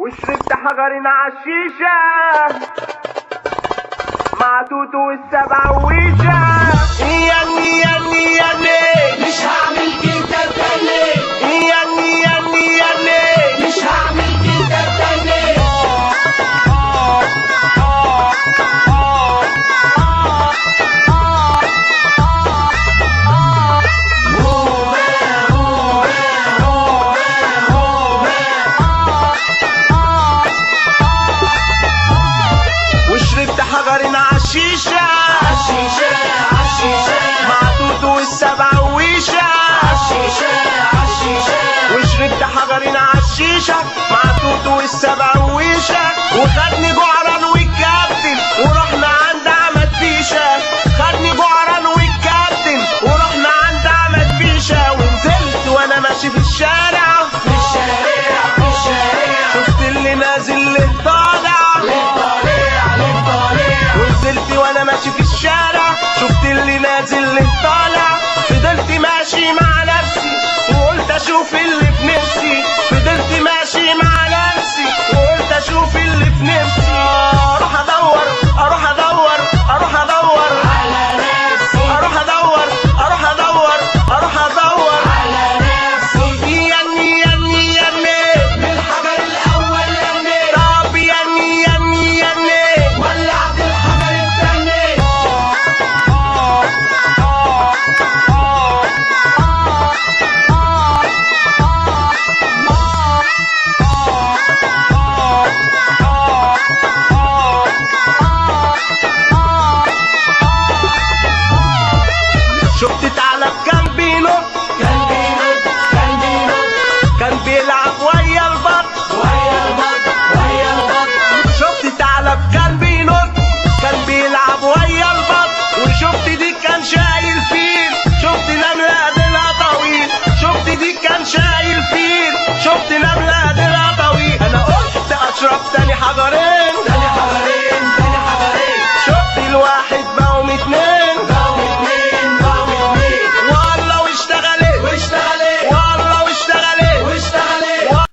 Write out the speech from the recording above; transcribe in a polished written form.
وشربت حجرين عالشيشة مع توتو والسبع ويشة. ياني ياني ياني مش هعمل كده تاني، ياني ياني ياني مش هعمل كده تاني. وشربت حجرين عالشيشة عالشيشة عالشيشة مع توتو والسبع ويشة. عالشيشة عالشيشة وشربت حجرين عالشيشة مع توتو والسبع ويشة. وخدني جعران والكابتن ورحنا عند عمد فيشة. خدني جعران والكابتن ورحنا عند عمد فيشة. ونزلت وانا ماشي في الشارع في الشارع في الشارع، شفت اللي نازل اللي طالع. للطريق للطريق. ونزلت وانا ماشي في الشارع شفت اللي نازل اللي طالع. فضلت ماشي مع